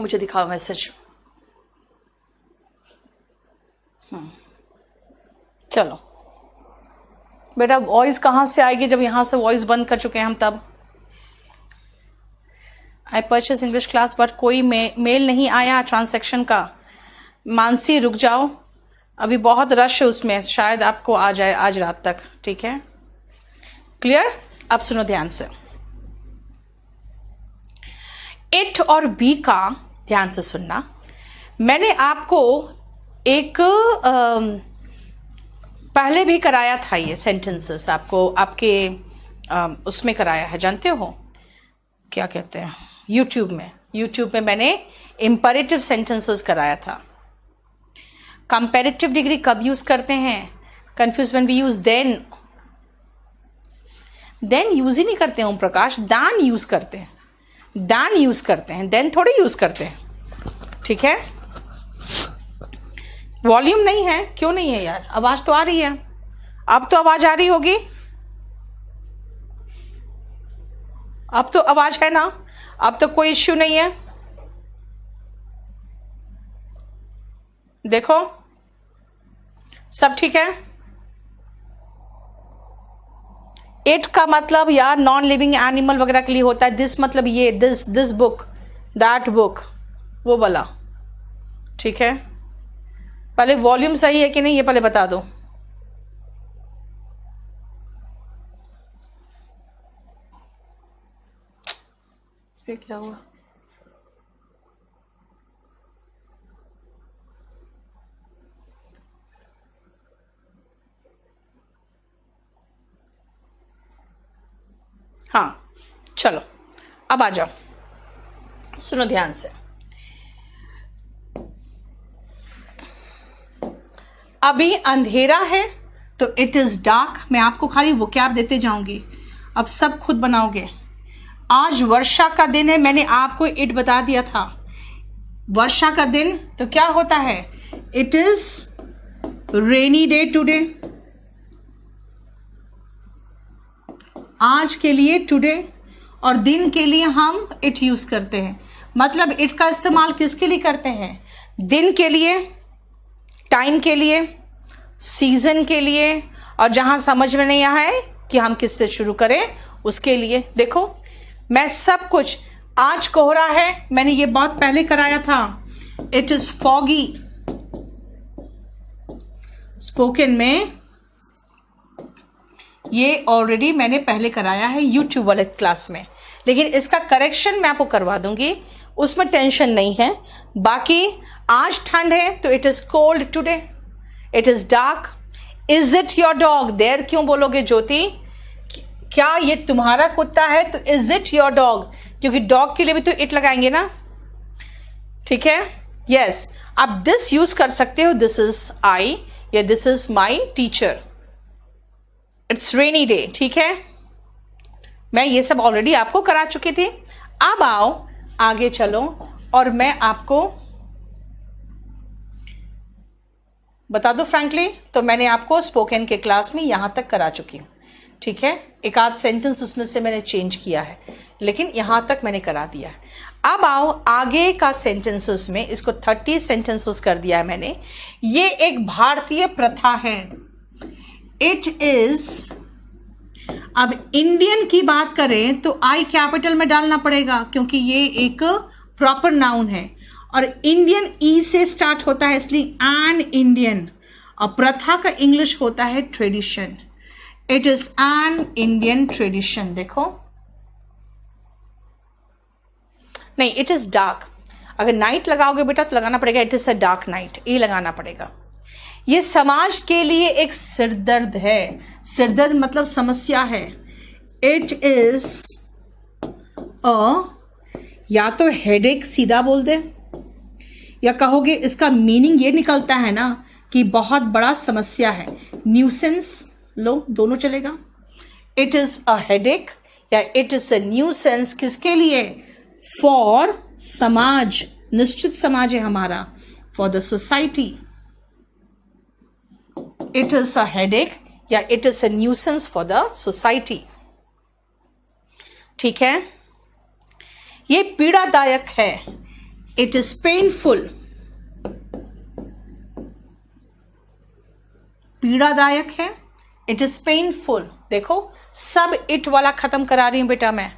मुझे दिखाओ मैसेज। चलो बेटा, वॉइस कहाँ से आएगी जब यहाँ से वॉइस बंद कर चुके हैं हम तब। I purchase English class but कोई मेल नहीं आया ट्रांसैक्शन का। मानसी रुक जाओ, अभी बहुत रश है उसमें, शायद आपको आ जाए आज रात तक। ठीक है, क्लियर? अब सुनो ध्यान से, इट और बी का ध्यान से सुनना। मैंने आपको एक पहले भी कराया था ये सेंटेंसेस, आपको आपके उसमें कराया है, जानते हो क्या कहते हैं, यूट्यूब में मैंने इंपेरेटिव सेंटेंसेस कराया था। कंपैरेटिव डिग्री कब यूज करते हैं? Confuse when we use then use ही नहीं करते हैं ओम प्रकाश, दान यूज करते हैं, दान यूज करते हैं, देन थोड़ी यूज करते हैं। ठीक है, वॉल्यूम नहीं है, क्यों नहीं है यार? आवाज तो आ रही है, अब तो आवाज आ रही होगी, अब तो आवाज है ना, अब तो कोई इश्यू नहीं है। देखो सब ठीक है। इट का मतलब यार नॉन लिविंग एनिमल वगैरह के लिए होता है। दिस मतलब ये, दिस बुक, दैट बुक, वो वाला। ठीक है, पहले वॉल्यूम सही है कि नहीं ये पहले बता दो। फिर क्या हुआ? हाँ चलो अब आ जाओ, सुनो ध्यान से। अभी अंधेरा है तो इट इज डार्क। मैं आपको खाली वोकैब देते जाऊंगी, अब सब खुद बनाओगे। आज वर्षा का दिन है, मैंने आपको इट बता दिया था। वर्षा का दिन तो क्या होता है? It is rainy day today. आज के लिए टुडे, और दिन के लिए हम इट यूज करते हैं। मतलब इट का इस्तेमाल किसके लिए करते हैं? दिन के लिए, टाइम के लिए, सीजन के लिए, और जहां समझ में नहीं आया है कि हम किससे शुरू करें उसके लिए। देखो मैं सब कुछ, आज कोहरा है, मैंने ये बहुत पहले कराया था। इट इज फॉगी, स्पोकन में ये ऑलरेडी मैंने पहले कराया है यूट्यूब वाले क्लास में, लेकिन इसका करेक्शन मैं आपको करवा दूंगी, उसमें टेंशन नहीं है। बाकी आज ठंड है तो it is cold today, it is dark. Is it your dog there क्यों बोलोगे ज्योति? क्या ये तुम्हारा कुत्ता है? तो इज इट योर डॉग, क्योंकि डॉग के लिए भी तो इट लगाएंगे ना। ठीक है, यस। आप दिस यूज कर सकते हो, दिस इज आई या this is my teacher, it's rainy day. ठीक है, मैं ये सब ऑलरेडी आपको करा चुकी थी। अब आओ आगे चलो और मैं आपको बता दो फ्रैंकली, तो मैंने आपको स्पोकन के क्लास में यहां तक करा चुकी हूं। ठीक है, एक आध सेंटेंस उसमें से मैंने चेंज किया है, लेकिन यहां तक मैंने करा दिया है। अब आओ आगे का सेंटेंसेस में, इसको 30 सेंटेंसेस कर दिया है मैंने। ये एक भारतीय प्रथा है। इट इज, अब इंडियन की बात करें तो आई कैपिटल में डालना पड़ेगा, क्योंकि ये एक प्रॉपर नाउन है, और इंडियन ई से स्टार्ट होता है, इसलिए एन इंडियन, और प्रथा का इंग्लिश होता है tradition. It is an Indian tradition. देखो नहीं, इट इज डार्क। अगर नाइट लगाओगे बेटा तो लगाना पड़ेगा it is a dark night, ये लगाना पड़ेगा। ये समाज के लिए एक सिरदर्द है। सिरदर्द मतलब समस्या है। इट इज अ, या तो हेडेक सीधा बोल दे, या कहोगे इसका मीनिंग ये निकलता है ना कि बहुत बड़ा समस्या है। न्यूसेंस लो, दोनों चलेगा। इट इज अ हेडेक या इट इज अ न्यूसेंस, किसके लिए? फॉर समाज, निश्चित समाज है हमारा, for the society. It is a headache या it is a nuisance for the society. ठीक है, ये पीड़ादायक है, इट इज पेनफुल, पीड़ादायक है, इट इज पेनफुल। देखो सब इट वाला खत्म करा रही हूं बेटा मैं,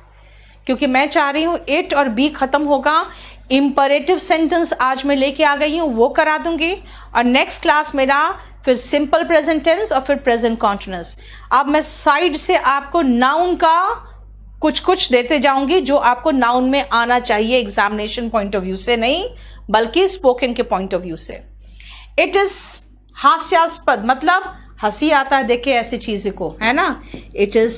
क्योंकि मैं चाह रही हूं इट और बी खत्म होगा। इंपरेटिव सेंटेंस आज मैं लेके आ गई हूं, वो करा दूंगी, और नेक्स्ट क्लास मेरा फिर सिंपल प्रेजेंट टेंस और फिर प्रेजेंट कॉन्टिन्यूअस। अब मैं साइड से आपको नाउन का कुछ कुछ देते जाऊंगी जो आपको नाउन में आना चाहिए, एग्जामिनेशन पॉइंट ऑफ व्यू से नहीं बल्कि स्पोकन के पॉइंट ऑफ व्यू से। इट इज हास्यास्पद, मतलब हंसी आता है देखे ऐसी चीज को, है ना। इट इज,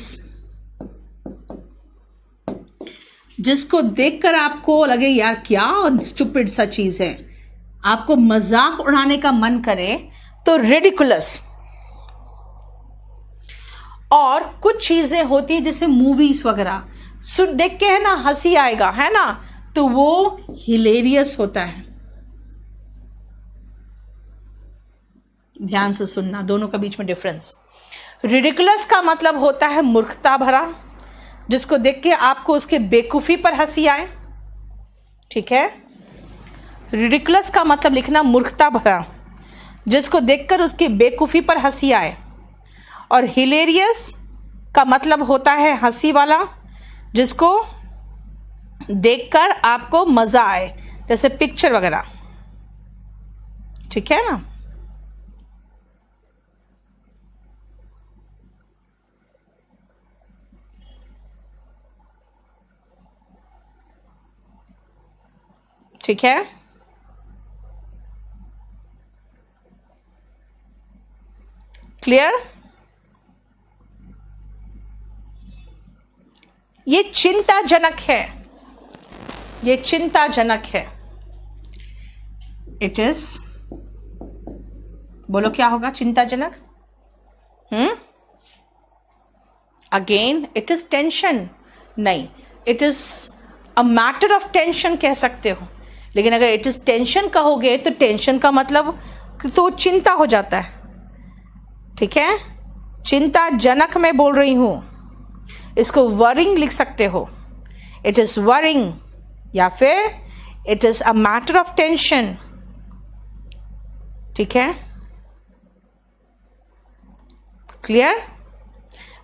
जिसको देखकर आपको लगे यार क्या स्टूपिड सा चीज है, आपको मजाक उड़ाने का मन करे तो रिडिकुलस। और कुछ चीजें होती है जैसे मूवीज वगैरह देख के है ना हंसी आएगा, है ना, तो वो हिलेरियस होता है। ध्यान से सुनना, दोनों के बीच में डिफरेंस। रिडिकुलस का मतलब होता है मूर्खता भरा, जिसको देख के आपको उसके बेवकूफी पर हंसी आए, ठीक है। रिडिकुलस का मतलब लिखना मूर्खता भरा, जिसको देखकर उसकी बेवकूफी पर हंसी आए। और हिलेरियस का मतलब होता है हंसी वाला, जिसको देखकर आपको मजा आए, जैसे पिक्चर वगैरह, ठीक है ना। ठीक है, क्लियर। ये चिंताजनक है, ये चिंताजनक है। इट इज, बोलो क्या होगा चिंताजनक। अगेन इट इज टेंशन, नहीं it is a matter of tension कह सकते हो, लेकिन अगर इट इज टेंशन कहोगे तो टेंशन का मतलब तो चिंता हो जाता है, ठीक है। चिंताजनक मैं बोल रही हूं, इसको वरिंग लिख सकते हो। इट इज वरिंग या फिर it is a matter of tension, ठीक है, क्लियर।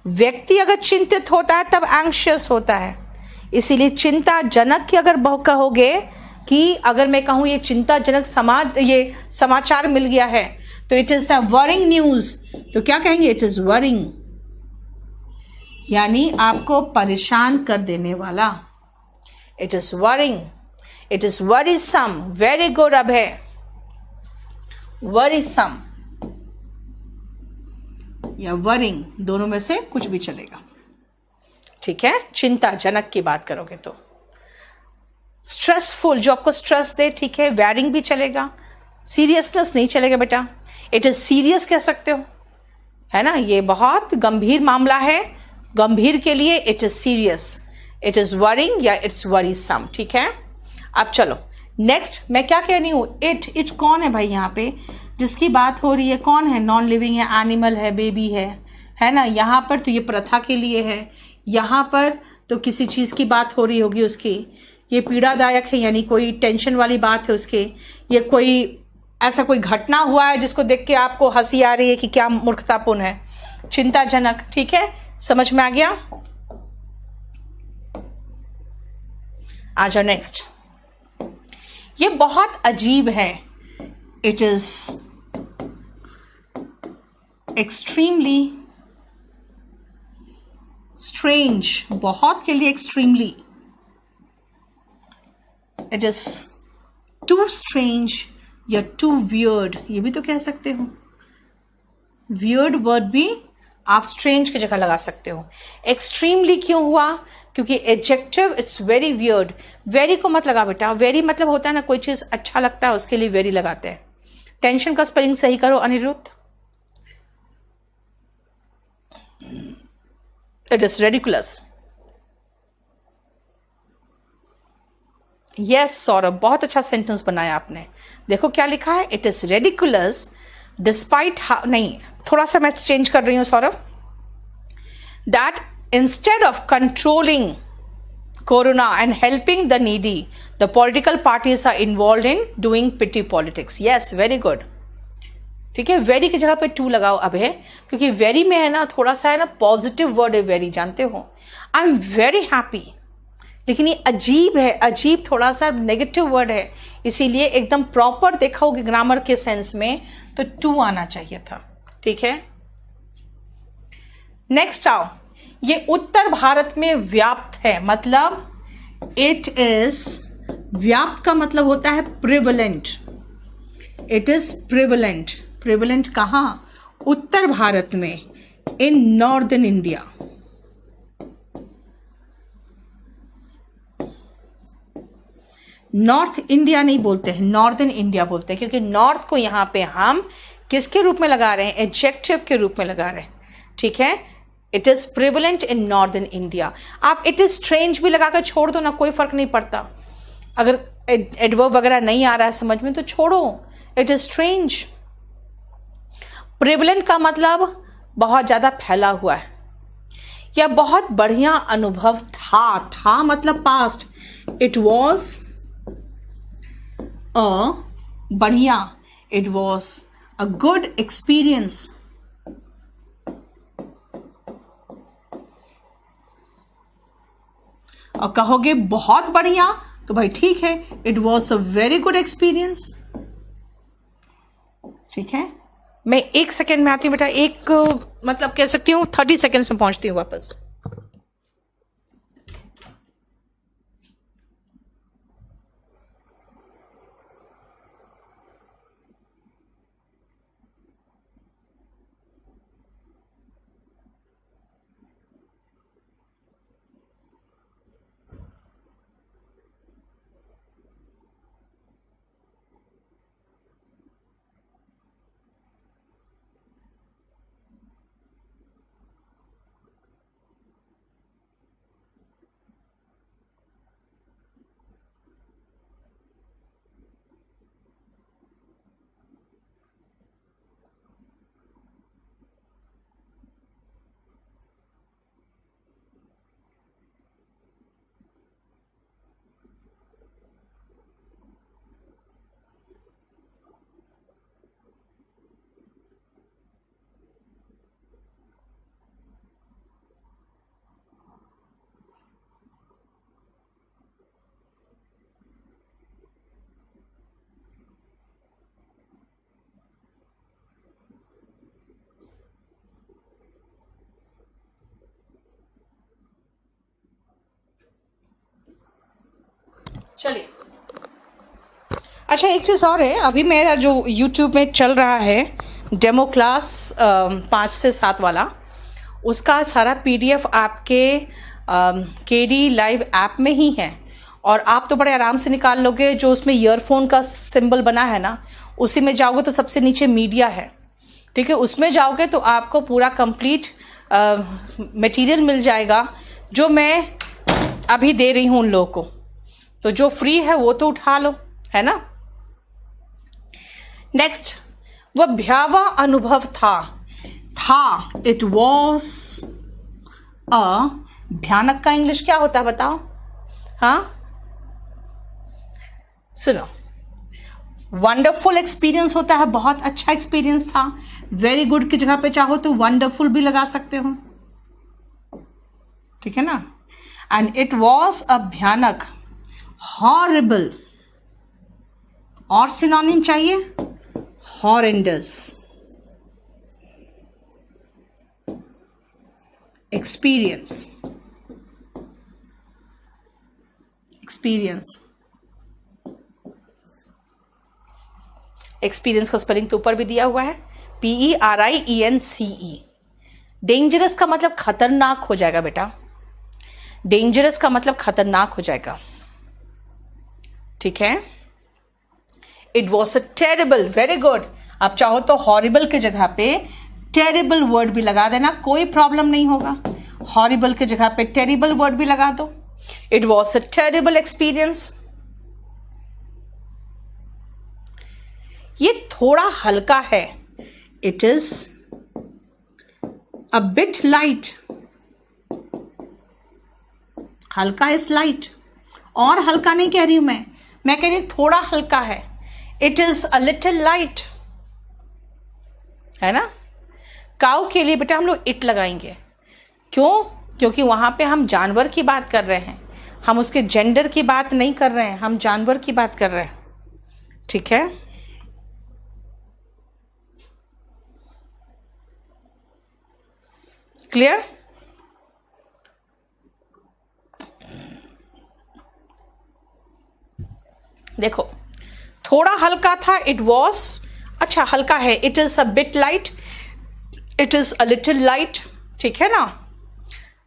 व्यक्ति अगर चिंतित होता है तब एंग्शियस होता है, इसीलिए चिंताजनक की अगर कहोगे कि अगर मैं कहूं ये चिंताजनक ये समाचार मिल गया है तो it is a worrying news, तो क्या कहेंगे, इट इज वरिंग, यानी आपको परेशान कर देने वाला। It is worrying, it is worrisome, very good. अब है वरीसम या वरिंग, दोनों में से कुछ भी चलेगा, ठीक है। चिंताजनक की बात करोगे तो स्ट्रेसफुल, जो आपको स्ट्रेस दे, ठीक है, वेरिंग भी चलेगा। सीरियसनेस नहीं चलेगा बेटा, इट इज सीरियस कह सकते हो, है ना, ये बहुत गंभीर मामला है, गंभीर के लिए it is serious, it is worrying या इट्स वरीसम, ठीक है। अब चलो नेक्स्ट, मैं क्या कह रही हूं, इट कौन है भाई यहाँ पे जिसकी बात हो रही है, कौन है, नॉन लिविंग है, एनिमल है, बेबी है ना। यहाँ पर तो ये प्रथा के लिए है, यहाँ पर तो किसी चीज की बात हो रही होगी उसकी, ये पीड़ादायक है यानी कोई टेंशन वाली बात है उसके, ये कोई ऐसा कोई घटना हुआ है जिसको देख के आपको हंसी आ रही है कि क्या मूर्खतापूर्ण है, चिंताजनक, ठीक है, समझ में आ गया। आ जाओ नेक्स्ट, ये बहुत अजीब है, इट इज एक्सट्रीमली स्ट्रेंज, बहुत के लिए extremely, it is too strange या टू वियर्ड, ये भी तो कह सकते हो। वियर्ड वर्ड भी आप स्ट्रेंज की जगह लगा सकते हो। एक्सट्रीमली क्यों हुआ, क्योंकि adjective it's very weird. Very को मत लगा बेटा, वेरी मतलब होता है ना कोई चीज अच्छा लगता है उसके लिए वेरी लगाते हैं। टेंशन का स्पेलिंग सही करो Aniruddh, it is ridiculous. Yes Saurabh, बहुत अच्छा सेंटेंस बनाया आपने, देखो क्या लिखा है, इट इज रेडिकुलस डिस्पाइट, नहीं थोड़ा सा मैं चेंज कर रही हूं Saurabh, that instead of controlling corona and helping the needy, the political parties are involve in doing pity politics. Yes, very good. ठीक है, वेरी की जगह पे टू लगाओ अब है, क्योंकि वेरी में है ना थोड़ा सा है ना पॉजिटिव वर्ड है वेरी, जानते हो। आई एम वेरी हैप्पी, लेकिन ये अजीब है, अजीब थोड़ा सा नेगेटिव वर्ड है, इसीलिए एकदम प्रॉपर देखोगे ग्रामर के सेंस में तो टू आना चाहिए था। ठीक है, नेक्स्ट आओ, ये उत्तर भारत में व्याप्त है, मतलब इट इज, व्याप्त का मतलब होता है prevalent, it is prevalent. Prevalent कहां? उत्तर भारत में, in northern India. North India नहीं बोलते हैं, नॉर्दर्न इंडिया बोलते हैं, क्योंकि नॉर्थ को यहां पे हम किसके रूप में लगा रहे हैं? एडजेक्टिव के रूप में लगा रहे हैं। ठीक है, it is prevalent in northern India. आप इट इज स्ट्रेंज भी लगाकर छोड़ दो ना, कोई फर्क नहीं पड़ता। अगर एडवर्ब वगैरह नहीं आ रहा है समझ में तो छोड़ो, इट इज स्ट्रेंज। प्रिवलेंट का मतलब बहुत ज्यादा फैला हुआ है, या बहुत बढ़िया अनुभव था। था मतलब पास्ट, इट वॉज अ बढ़िया, it was a good experience. और कहोगे बहुत बढ़िया तो भाई ठीक है, it was a very good experience. ठीक है, मैं 1 सेकेंड में आती हूँ बेटा, एक मतलब कह सकती हूँ 30 सेकेंड्स में पहुंचती हूँ वापस। चलिए, अच्छा एक चीज़ और है, अभी मेरा जो YouTube में चल रहा है डेमो क्लास 5 से 7 वाला, उसका सारा PDF आपके KD लाइव ऐप में ही है, और आप तो बड़े आराम से निकाल लोगे। जो उसमें ईयरफोन का सिंबल बना है ना, उसी में जाओगे तो सबसे नीचे मीडिया है। ठीक है, उसमें जाओगे तो आपको पूरा कंप्लीट मटेरियल मिल जाएगा, जो मैं अभी दे रही हूँ उन लोगों को। तो जो फ्री है वो तो उठा लो, है ना। नेक्स्ट, वह भयावह अनुभव था। इट वॉज अ, भयानक का इंग्लिश क्या होता है बताओ? हाँ, सुनो, वंडरफुल एक्सपीरियंस होता है, बहुत अच्छा एक्सपीरियंस था। वेरी गुड की जगह पे चाहो तो वंडरफुल भी लगा सकते हो। ठीक है ना। एंड इट वॉज अ भयानक, हॉरिबल, और सिनोनिम चाहिए, हॉरेंडस एक्सपीरियंस। एक्सपीरियंस का स्पेलिंग तो ऊपर भी दिया हुआ है, PERIENCE। डेंजरस का मतलब खतरनाक हो जाएगा बेटा, डेंजरस का मतलब खतरनाक हो जाएगा। ठीक है, it was a terrible, very good. आप चाहो तो हॉरिबल की जगह पे टेरिबल वर्ड भी लगा देना, कोई प्रॉब्लम नहीं होगा। हॉरिबल की जगह पे टेरिबल वर्ड भी लगा दो। It was a terrible experience. ये थोड़ा हल्का है, it is a bit light. हल्का इज लाइट, और हल्का नहीं कह रही हूं मैं कह रही हूं थोड़ा हल्का है। It is a little light, है ना। काऊ के लिए बेटा हम लोग इट लगाएंगे। क्यों? क्योंकि वहां पे हम जानवर की बात कर रहे हैं, हम उसके जेंडर की बात नहीं कर रहे हैं, हम जानवर की बात कर रहे हैं। ठीक है, क्लियर? देखो थोड़ा हल्का था, इट वॉज, अच्छा हल्का है, it is a bit light, it is a little light. ठीक है ना।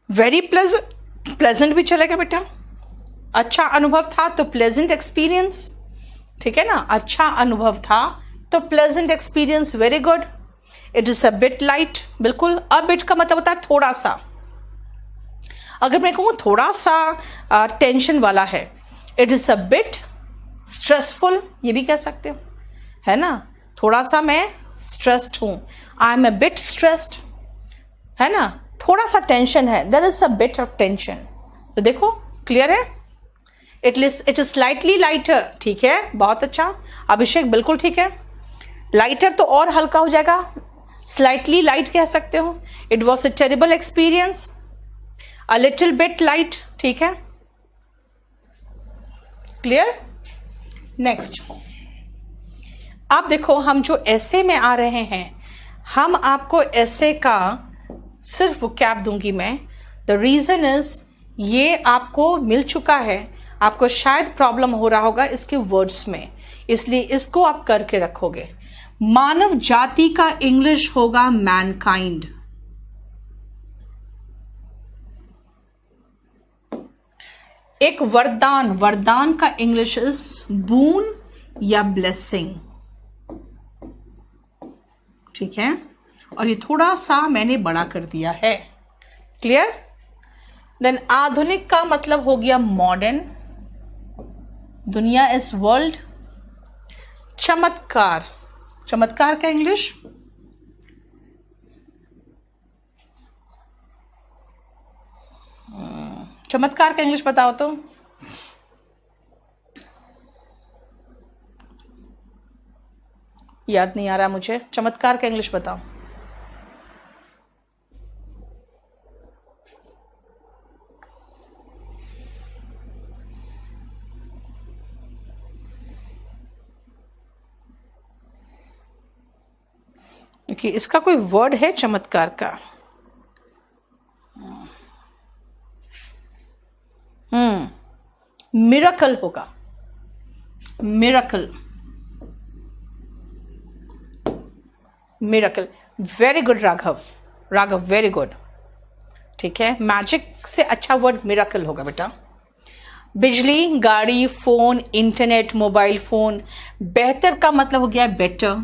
वेरी प्लेजेंट भी चलेगा बेटा। अच्छा अनुभव था तो प्लेजेंट एक्सपीरियंस। ठीक है ना, अच्छा अनुभव था तो pleasant experience, very good. It is a bit light, बिल्कुल। अ बिट का मतलब होता है थोड़ा सा। अगर मैं कहूं थोड़ा सा टेंशन वाला है, it is a bit stressful, ये भी कह सकते हो, है ना। थोड़ा सा मैं स्ट्रेस्ड हूं, I am a bit stressed, है ना। थोड़ा सा टेंशन है, there is a bit of tension. तो देखो क्लियर है। इट इज स्लाइटली लाइटर, ठीक है, बहुत अच्छा अभिषेक, बिल्कुल ठीक है। लाइटर तो और हल्का हो जाएगा, स्लाइटली लाइट कह सकते हो। It was a terrible experience, a little bit light, ठीक है, क्लियर। नेक्स्ट, अब देखो हम जो ऐसे में आ रहे हैं, हम आपको ऐसे का सिर्फ वोकैब दूंगी मैं। द रीजन इज ये आपको मिल चुका है, आपको शायद प्रॉब्लम हो रहा होगा इसके वर्ड्स में, इसलिए इसको आप करके रखोगे। मानव जाति का इंग्लिश होगा मैनकाइंड। एक वरदान, वरदान का इंग्लिश इज बून या ब्लेसिंग। ठीक है, और ये थोड़ा सा मैंने बड़ा कर दिया है, क्लियर। देन आधुनिक का मतलब हो गया मॉडर्न, दुनिया इज वर्ल्ड। चमत्कार, चमत्कार का इंग्लिश चमत्कार का इंग्लिश बताओ तो। याद नहीं आ रहा मुझे, चमत्कार का इंग्लिश बताओ। क्योंकि इसका कोई वर्ड है चमत्कार का। मिरेकल होगा, miracle, miracle. Very good Raghav, Raghav very good. ठीक है, मैजिक से अच्छा वर्ड मिरेकल होगा बेटा। बिजली, गाड़ी, फोन, इंटरनेट, मोबाइल फोन। बेहतर का मतलब हो गया बेटर।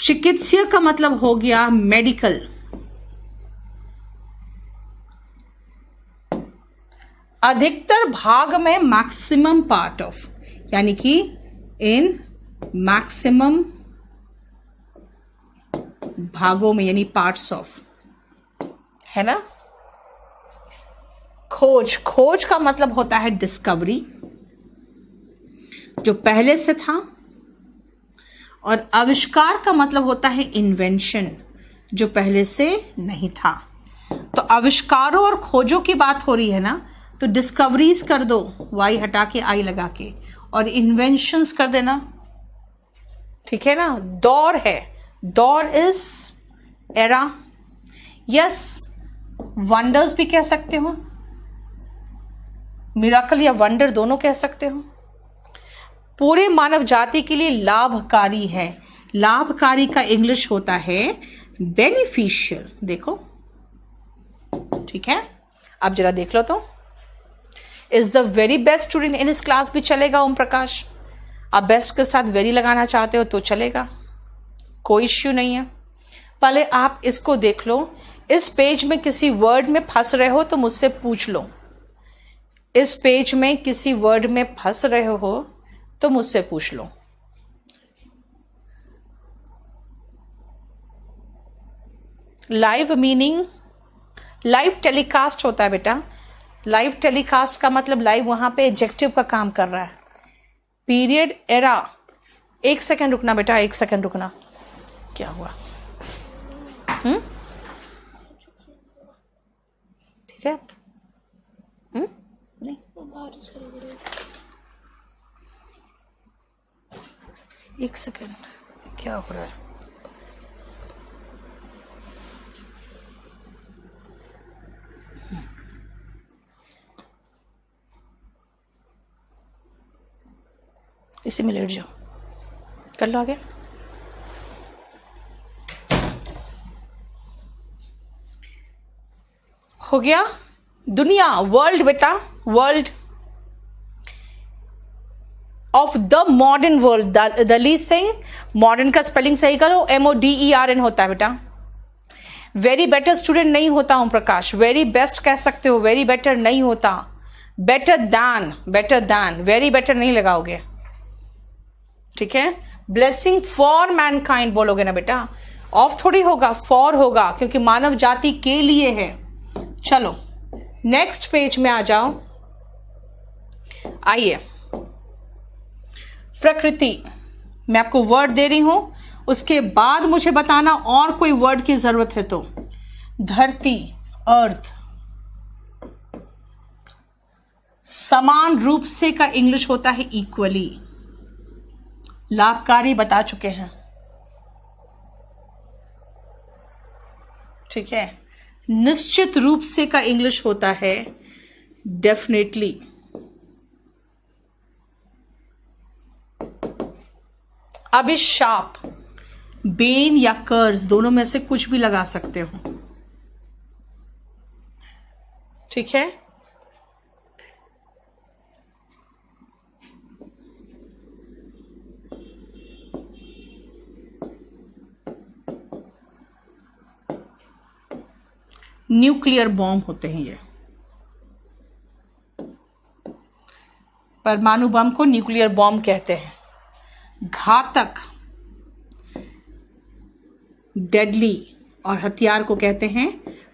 चिकित्सीय का मतलब हो गया मेडिकल। अधिकतर भाग में मैक्सिमम पार्ट ऑफ, यानी कि इन मैक्सिमम भागों में, यानी पार्ट्स ऑफ, है ना। खोज, खोज का मतलब होता है डिस्कवरी, जो पहले से था। और आविष्कार का मतलब होता है इन्वेंशन, जो पहले से नहीं था। तो आविष्कारों और खोजों की बात हो रही है ना, तो डिस्कवरीज कर दो, वाई हटा के आई लगा के, और इन्वेंशंस कर देना। ठीक है ना। दौर है, दौर इज एरा। यस, वंडर्स भी कह सकते हो, मिराकल या वंडर दोनों कह सकते हो। पूरे मानव जाति के लिए लाभकारी है। लाभकारी का इंग्लिश होता है बेनिफिशियल। देखो, ठीक है, अब जरा देख लो तो। Is the very best student in इस क्लास भी चलेगा ओम प्रकाश। आप बेस्ट के साथ वेरी लगाना चाहते हो तो चलेगा, कोई इश्यू नहीं है। पहले आप इसको देख लो। इस पेज में किसी वर्ड में फंस रहे हो तो मुझसे पूछ लो। इस पेज में किसी वर्ड में फंस रहे हो तो मुझसे पूछ लो। लाइव मीनिंग, लाइव टेलीकास्ट होता है बेटा। लाइव टेलीकास्ट का मतलब लाइव वहां पे एडजेक्टिव का काम कर रहा है. Period era. एक सेकंड रुकना बेटा, एक सेकंड रुकना. क्या हुआ? ठीक है. नहीं, एक सेकंड, क्या हो रहा है? इसी में लेट जाओ, कर लो आगे. हो गया. दुनिया, वर्ल्ड बेटा, world of the modern world. Dalit Singh, modern का स्पेलिंग सही करो. MODERN होता है बेटा. वेरी बेटर स्टूडेंट नहीं होता ओम प्रकाश. वेरी बेस्ट कह सकते हो, वेरी बेटर नहीं होता. Better than, better than, very better नहीं लगाओगे. ठीक है. ब्लेसिंग फॉर मैनकाइंड बोलोगे ना बेटा. ऑफ थोड़ी होगा, फॉर होगा, क्योंकि मानव जाति के लिए है. चलो नेक्स्ट पेज में आ जाओ. आइए. प्रकृति, मैं आपको वर्ड दे रही हूं, उसके बाद मुझे बताना और कोई वर्ड की जरूरत है तो. धरती, अर्थ. समान रूप से का इंग्लिश होता है इक्वली. लाभकारी बता चुके हैं. ठीक है. निश्चित रूप से का इंग्लिश होता है डेफिनेटली. अभिशाप, बेन या कर्ज, दोनों में से कुछ भी लगा सकते हो. ठीक है. न्यूक्लियर बॉम्ब होते हैं ये. परमाणु बम को न्यूक्लियर बॉम्ब कहते हैं. घातक, डेडली, और हथियार को कहते हैं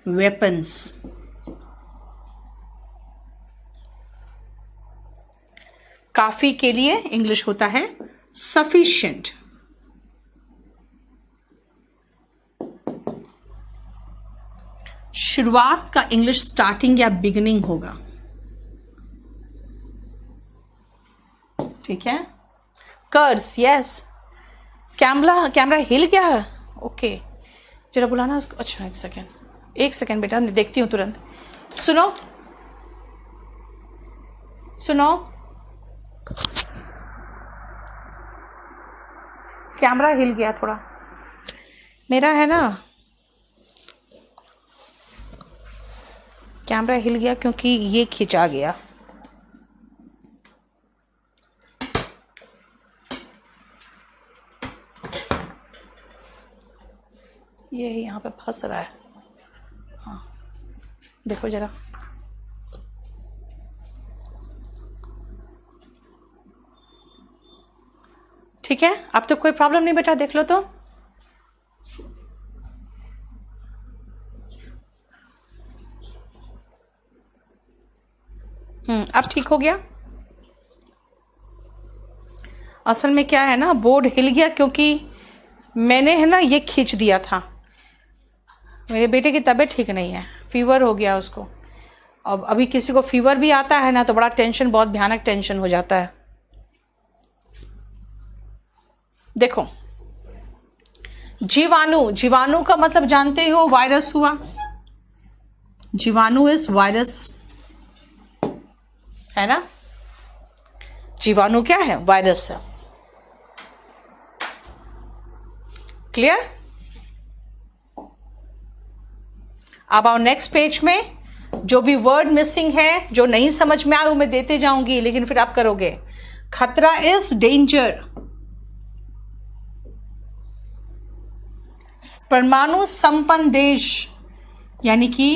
वेपन्स. काफी के लिए इंग्लिश होता है सफिशिएंट. शुरुआत का इंग्लिश स्टार्टिंग या बिगिनिंग होगा. ठीक है. कर्स, यस. कैमरा हिल गया है. ओके, जरा बुलाना उसको. अच्छा एक सेकेंड, एक सेकेंड बेटा, देखती हूँ तुरंत. सुनो सुनो, कैमरा हिल गया थोड़ा मेरा, है ना. कैमरा हिल गया क्योंकि ये खिंचा गया. ये यहाँ पे फंस रहा है. हाँ देखो जरा. ठीक है, अब तो कोई प्रॉब्लम नहीं बेटा, देख लो तो. अब ठीक हो गया. असल में क्या है ना, बोर्ड हिल गया क्योंकि मैंने, है ना, ये खींच दिया था. मेरे बेटे की तबीयत ठीक नहीं है, फीवर हो गया उसको. अब अभी किसी को फीवर भी आता है ना तो बड़ा टेंशन, बहुत भयानक टेंशन हो जाता है. देखो, जीवाणु, जीवाणु का मतलब जानते हो, वायरस हुआ. जीवाणु इज वायरस, है ना. जीवाणु क्या है? वायरस है. क्लियर. अब आओ नेक्स्ट पेज में. जो भी वर्ड मिसिंग है, जो नहीं समझ में आए, वो मैं देते जाऊंगी, लेकिन फिर आप करोगे. खतरा इज डेंजर. परमाणु संपन्न देश, यानी कि